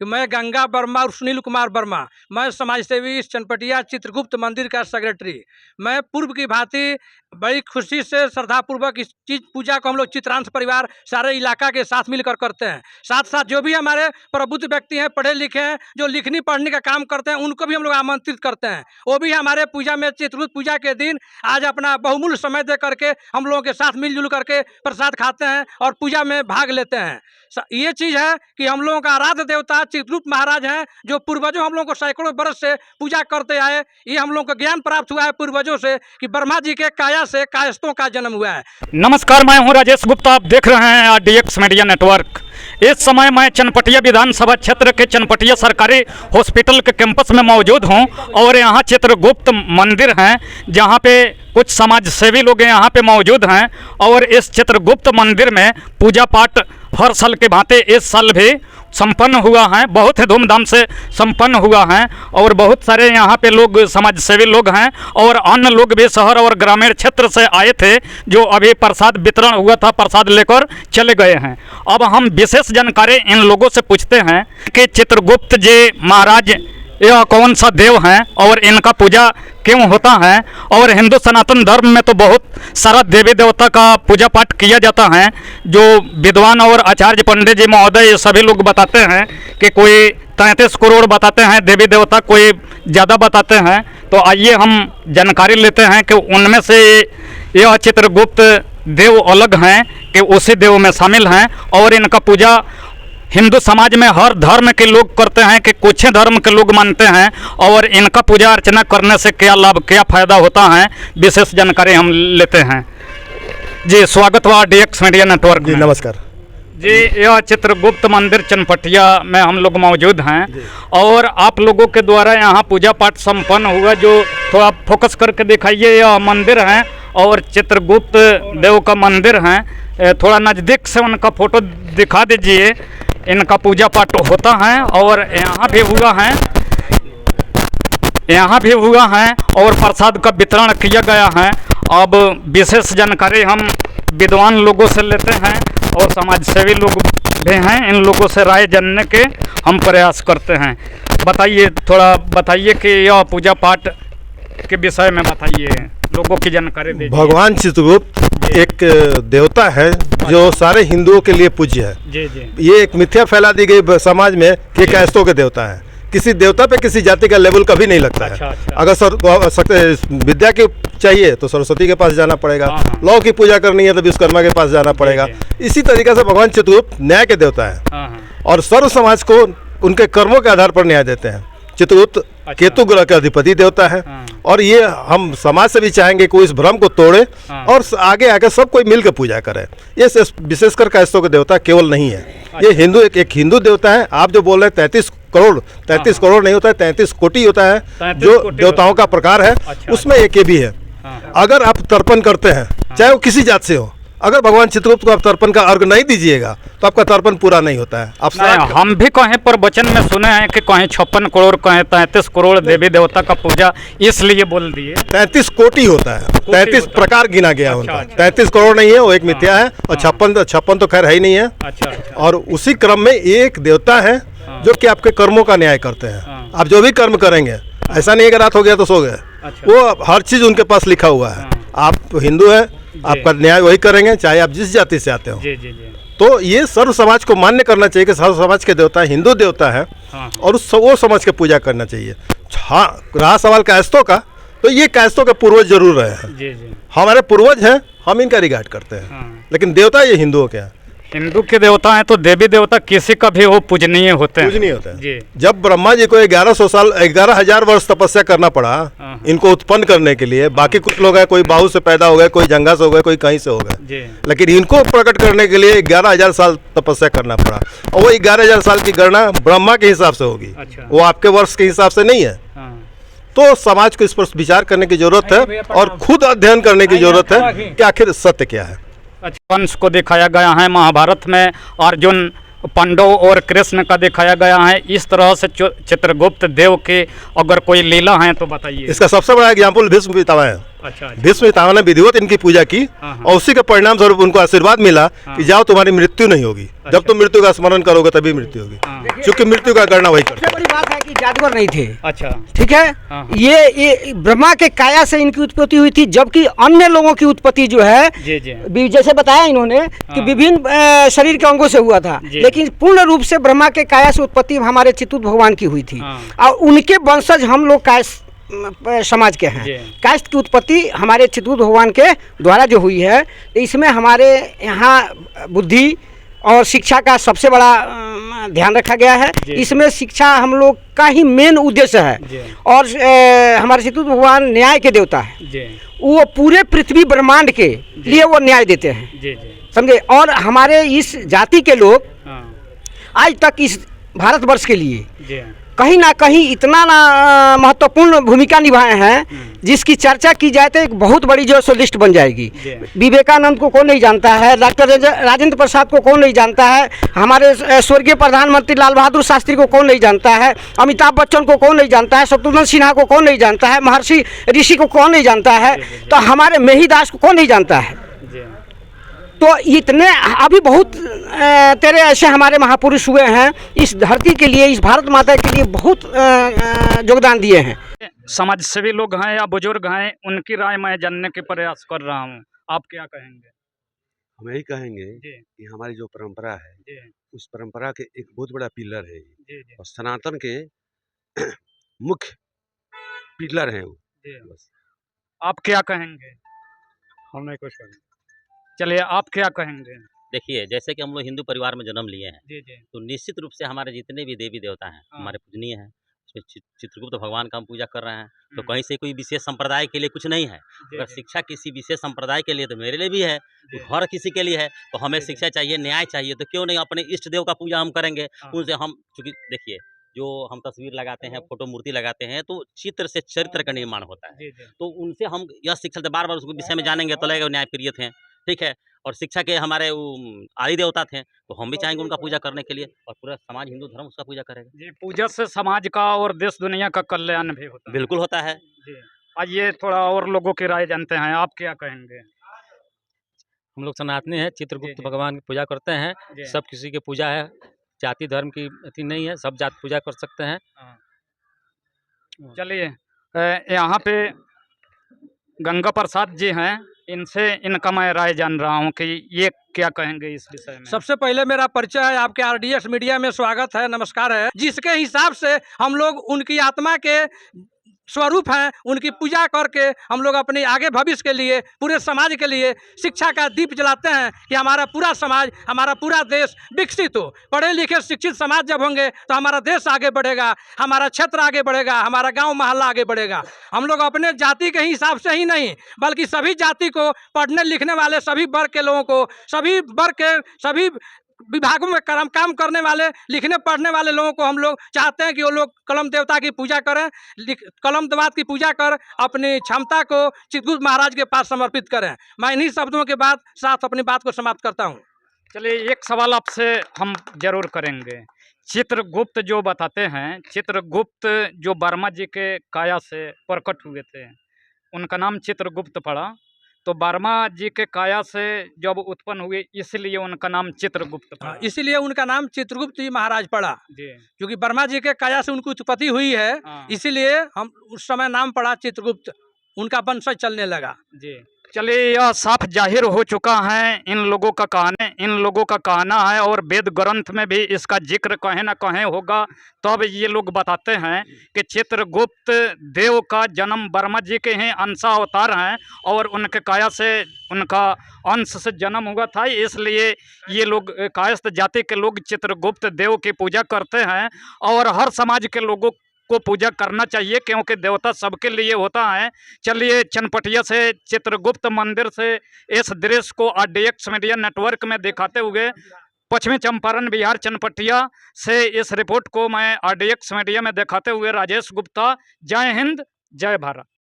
कि मैं गंगा वर्मा और सुनील कुमार वर्मा, मैं समाजसेवी चनपटिया चित्रगुप्त मंदिर का सेक्रेटरी। मैं पूर्व की भांति बड़ी खुशी से श्रद्धापूर्वक इस चीज पूजा को हम लोग चित्रांश परिवार सारे इलाका के साथ मिलकर करते हैं। साथ साथ जो भी हमारे प्रबुद्ध व्यक्ति हैं, पढ़े लिखे हैं, जो लिखनी पढ़ने का काम करते हैं, उनको भी हम लोग आमंत्रित करते हैं। वो भी हमारे पूजा में चित्रगुप्त पूजा के दिन आज अपना बहुमूल्य समय दे करके हम लोगों के साथ मिलजुल करके प्रसाद खाते हैं और पूजा में भाग लेते हैं। ये चीज़ है कि हम लोगों का आराध्य देवता चित्रगुप्त महाराज हैं, जो पूर्वजों हम लोगों को सैकड़ों वर्ष से पूजा करते आए। ये हम लोगों को ज्ञान प्राप्त हुआ है पूर्वजों से कि ब्रह्मा जी के काया से कायस्थों का जन्म हुआ है। नमस्कार, मैं हूं राजेश गुप्ता, आप देख रहे हैं RDX मीडिया नेटवर्क। इस समय मैं चनपटिया विधानसभा क्षेत्र के चनपटिया सरकारी हॉस्पिटल के कैंपस में मौजूद हूं और यहां चित्रगुप्त मंदिर है, जहां पे कुछ समाज सेवी लोग यहाँ पे मौजूद हैं और इस चित्रगुप्त मंदिर में पूजा पाठ हर साल के भांति इस साल भी संपन्न हुआ है, बहुत ही धूमधाम से संपन्न हुआ है और बहुत सारे यहाँ पे लोग समाज सेवी लोग हैं और अन्य लोग भी शहर और ग्रामीण क्षेत्र से आए थे, जो अभी प्रसाद वितरण हुआ था, प्रसाद लेकर चले गए हैं। अब हम विशेष जानकारी इन लोगों से पूछते हैं कि चित्रगुप्त जी महाराज यह कौन सा देव हैं और इनका पूजा क्यों होता है। और हिंदू सनातन धर्म में तो बहुत सारा देवी देवता का पूजा पाठ किया जाता है, जो विद्वान और आचार्य पंडित जी महोदय सभी लोग बताते हैं कि कोई 33 करोड़ बताते हैं देवी देवता, कोई ज़्यादा बताते हैं। तो आइए हम जानकारी लेते हैं कि उनमें से यह चित्रगुप्त देव अलग हैं कि उसी देव में शामिल हैं और इनका पूजा हिंदू समाज में हर धर्म के लोग करते हैं कि कुछ धर्म के लोग मानते हैं और इनका पूजा अर्चना करने से क्या लाभ, क्या फ़ायदा होता है, विशेष जानकारी हम लेते हैं। जी स्वागत हुआ RDX मीडिया नेटवर्क जी। नमस्कार जी। यह चित्रगुप्त मंदिर चनपटिया में हम लोग मौजूद हैं और आप लोगों के द्वारा यहाँ पूजा पाठ संपन्न हुआ, जो थोड़ा फोकस करके दिखाइए। यह मंदिर है और चित्रगुप्त देव का मंदिर है, थोड़ा नज़दीक से उनका फोटो दिखा दीजिए। इनका पूजा पाठ होता है और यहाँ भी हुआ है और प्रसाद का वितरण किया गया है। अब विशेष जानकारी हम विद्वान लोगों से लेते हैं और समाजसेवी लोग भी हैं, इन लोगों से राय जानने के हम प्रयास करते हैं। बताइए, थोड़ा बताइए कि यह पूजा पाठ के विषय में बताइए, लोगों की जानकारी दीजिए। भगवान चित्रगुप्त एक देवता है जो सारे हिंदुओं के लिए पूज्य है। जी जी। ये एक मिथ्या फैला दी गई समाज में कि कैस्तों के देवता है। किसी देवता पे किसी जाति का लेवल कभी नहीं लगता है। अच्छा। अगर विद्या की चाहिए तो सरस्वती के पास जाना पड़ेगा, लौ की पूजा करनी है तो विश्वकर्मा के पास जाना पड़ेगा। इसी तरीके से भगवान चित्रगुप्त न्याय के देवता है और सर्व समाज को उनके कर्मों के आधार पर न्याय देते हैं। चित्रगुप्त केतु ग्रह के अधिपति देवता है और ये हम समाज से भी चाहेंगे कोई इस भ्रम को तोड़े और आगे आके सब कोई मिलकर पूजा करे। ये विशेषकर कैस्तों के देवता केवल नहीं है, ये हिंदू एक हिंदू देवता है। आप जो बोल रहे हैं 33 करोड़ नहीं होता है, 33 कोटि होता है जो देवताओं का प्रकार है। उसमें एक ये भी है, अगर आप तर्पण करते हैं चाहे वो किसी जात से हो, अगर भगवान चित्रगुप्त को आप तर्पण का अर्घ नहीं दीजिएगा तो आपका तर्पण पूरा नहीं होता है। आप हम भी कहीं पर वचन में सुने हैं कि कहीं 56 करोड़, कहीं 33 करोड़ देवी देवता का पूजा, इसलिए बोल दिए 33 कोटि होता है, 33 प्रकार गिना गया उनका। 33 करोड़ नहीं है, वो एक मिथ्या है और 56 तो खैर है ही नहीं है। और उसी क्रम में एक देवता है जो कि आपके कर्मों का न्याय करते हैं। आप जो भी कर्म करेंगे, ऐसा नहीं है कि रात हो गया तो सो गए, वो हर चीज उनके पास लिखा हुआ है। आप हिंदू है, आपका न्याय वही करेंगे चाहे आप जिस जाति से आते हो। तो ये सर्व समाज को मान्य करना चाहिए कि सर्व समाज के देवता हिंदू देवता है और वो समाज की पूजा करना चाहिए। हाँ, रहा सवाल कैस्तों का, तो ये कैस्तों के पूर्वज जरूर रहे हैं, हमारे पूर्वज हैं, हम इनका रिगार्ड करते हैं, लेकिन देवता ये हिंदुओं के हैं। हिंदू के देवता हैं तो देवी देवता किसी का भी वो पूजनीय होते हैं। पूजनीय होते हैं। जब ब्रह्मा जी को 11,000 वर्ष तपस्या करना पड़ा इनको उत्पन्न करने के लिए, बाकी कुछ लोग हैं कोई बाहु से पैदा हो गए, कोई जंगा से हो गए, कोई कहीं से हो गए, लेकिन इनको प्रकट करने के लिए 11,000 साल तपस्या करना पड़ा। और वो 11,000 साल की गणना ब्रह्मा के हिसाब से होगी, वो आपके वर्ष के हिसाब से नहीं है। तो समाज को इस पर विचार करने की जरूरत है और खुद अध्ययन करने की जरूरत है कि आखिर सत्य क्या है। वंश को दिखाया गया है, महाभारत में अर्जुन, पांडव और कृष्ण का दिखाया गया है। इस तरह से चित्रगुप्त देव के अगर कोई लीला है तो बताइए। इसका सबसे बड़ा एग्जाम्पल भीष्म पितामह है। अच्छा भीष्म पितामह ने विधिवत इनकी पूजा की और उसी के परिणाम स्वरूप उनको आशीर्वाद मिला कि जाओ तुम्हारी मृत्यु नहीं होगी। जब तुम मृत्यु का स्मरण करोगे तभी मृत्यु होगी, क्योंकि मृत्यु का गणना वही करते सबसे बड़ी बात है कि जादूगर नहीं थे। अच्छा ठीक है, ये ब्रह्मा के काया से इनकी उत्पत्ति हुई थी, जबकि अन्य लोगों की उत्पत्ति जो है जैसे बताया इन्होंने कि विभिन्न शरीर के अंगों से हुआ था, लेकिन पूर्ण रूप से ब्रह्मा के काया से उत्पत्ति हमारे चित्रगुप्त भगवान की हुई थी और उनके वंशज हम लोग कायस्थ समाज के हैं। कायस्थ की उत्पत्ति हमारे चित्रगुप्त भगवान के द्वारा जो हुई है, इसमें हमारे यहाँ बुद्धि और शिक्षा का सबसे बड़ा ध्यान रखा गया है। इसमें शिक्षा हम लोग का ही मेन उद्देश्य है और हमारे चित्रगुप्त भगवान न्याय के देवता है। वो पूरे पृथ्वी ब्रह्मांड के लिए वो न्याय देते हैं, समझे। और हमारे इस जाति के लोग आज तक इस भारतवर्ष के लिए कहीं ना कहीं इतना ना महत्वपूर्ण भूमिका निभाए हैं, जिसकी चर्चा की जाए तो एक बहुत बड़ी जो सो लिस्ट बन जाएगी। विवेकानंद को कौन नहीं जानता है, डॉक्टर राजेंद्र प्रसाद को कौन नहीं जानता है, हमारे स्वर्गीय प्रधानमंत्री लाल बहादुर शास्त्री को कौन नहीं जानता है, अमिताभ बच्चन को कौन नहीं जानता है, शत्रुघ्न सिन्हा को कौन नहीं जानता है, महर्षि ऋषि को कौन नहीं जानता है, तो हमारे मेहीदास को कौन नहीं जानता है। तो इतने अभी बहुत तेरे ऐसे हमारे महापुरुष हुए हैं, इस धरती के लिए, इस भारत माता के लिए बहुत योगदान दिए हैं। समाज सेवी लोग हैं या बुजुर्ग हैं, उनकी राय मैं जानने के प्रयास कर रहा हूँ, आप क्या कहेंगे? हम यही कहेंगे कि हमारी जो परंपरा है उस परंपरा के एक बहुत बड़ा पिलर है और सनातन के मुख्य पिलर हैं वो। बस आप क्या कहेंगे? हम नहीं कुछ कहेंगे। चलिए, आप क्या कहेंगे? देखिए, जैसे कि हम लोग हिंदू परिवार में जन्म लिए हैं, जी जी, तो निश्चित रूप से हमारे जितने भी देवी देवता हैं हमारे पूजनीय हैं। उसमें चित्रगुप्त भगवान का हम पूजा कर रहे हैं, तो कहीं से कोई विशेष संप्रदाय के लिए कुछ नहीं है। अगर शिक्षा किसी विशेष संप्रदाय के लिए, तो मेरे लिए भी है, तो हर किसी के लिए है। तो हमें शिक्षा चाहिए, न्याय चाहिए, तो क्यों नहीं अपने इष्ट देव का पूजा हम करेंगे। उनसे हम, चूँकि देखिए, जो हम तस्वीर लगाते हैं, फोटो मूर्ति लगाते हैं, तो चित्र से चरित्र का निर्माण होता है। तो उनसे हम यह शिक्षा बार बार उसके विषय में जानेंगे तो लगेगा न्याय प्रिय थे, ठीक है। और शिक्षा के हमारे आदि देवता थे, तो हम भी चाहेंगे उनका पूजा करने के लिए, और पूरा समाज हिंदू धर्म उसका पूजा करेगा। जी, पूजा से समाज का और देश दुनिया का कल्याण भी होता है। बिल्कुल होता है जी। आइए थोड़ा और लोगों की राय जानते हैं, आप क्या कहेंगे? हम लोग सनातनी हैं, चित्रगुप्त भगवान की पूजा करते हैं। सब किसी की पूजा है, जाति धर्म की अति नहीं है, सब जाति पूजा कर सकते हैं। चलिए, यहाँ पे गंगा प्रसाद जी हैं, इनका मैं राय जान रहा हूँ कि ये क्या कहेंगे इस विषय में। सबसे पहले मेरा परिचय है, आपके आरडीएक्स मीडिया में स्वागत है, नमस्कार है। जिसके हिसाब से हम लोग उनकी आत्मा के स्वरूप हैं, उनकी पूजा करके हम लोग अपने आगे भविष्य के लिए, पूरे समाज के लिए शिक्षा का दीप जलाते हैं कि हमारा पूरा समाज, हमारा पूरा देश विकसित हो। पढ़े लिखे शिक्षित समाज जब होंगे तो हमारा देश आगे बढ़ेगा, हमारा क्षेत्र आगे बढ़ेगा, हमारा गांव मोहल्ला आगे बढ़ेगा। हम लोग अपने जाति के हिसाब से ही नहीं, बल्कि सभी जाति को, पढ़ने लिखने वाले सभी वर्ग के लोगों को, सभी वर्ग के सभी विभागों में काम करने वाले, लिखने पढ़ने वाले लोगों को हम लोग चाहते हैं कि वो लोग कलम देवता की पूजा करें, कलम दवात की पूजा कर अपनी क्षमता को चित्रगुप्त महाराज के पास समर्पित करें। मैं इन्हीं शब्दों के बाद साथ अपनी बात को समाप्त करता हूँ। चलिए, एक सवाल आपसे हम जरूर करेंगे। चित्रगुप्त जो बताते हैं, चित्रगुप्त जो वर्मा जी के काया से प्रकट हुए थे, उनका नाम चित्रगुप्त पड़ा, तो वर्मा जी के काया से जब उत्पन्न हुए इसलिए उनका नाम चित्रगुप्त पड़ा। इसीलिए उनका नाम चित्रगुप्त जी महाराज पड़ा, क्योंकि वर्मा जी के काया से उनकी उत्पत्ति हुई है, इसीलिए हम उस समय नाम पड़ा चित्रगुप्त, उनका वंशज चलने लगा। जी, चलिए, यह साफ जाहिर हो चुका है, इन लोगों का कहना है और वेद ग्रंथ में भी इसका जिक्र कहीं ना कहीं होगा। तब ये लोग बताते हैं कि चित्रगुप्त देव का जन्म वर्मा जी के ही अंशावतार हैं और उनके काया से, उनका अंश से जन्म हुआ था, इसलिए ये लोग कायस्थ जाति के लोग चित्रगुप्त देव की पूजा करते हैं और हर समाज के लोगों को पूजा करना चाहिए, क्योंकि देवता सबके लिए होता है। चलिए, चनपटिया से, चित्रगुप्त मंदिर से इस दृश्य को आरडीएक्स मीडिया नेटवर्क में दिखाते हुए पश्चिमी चंपारण बिहार चनपटिया से इस रिपोर्ट को मैं आरडीएक्स मीडिया में दिखाते हुए राजेश गुप्ता, जय हिंद, जय भारत।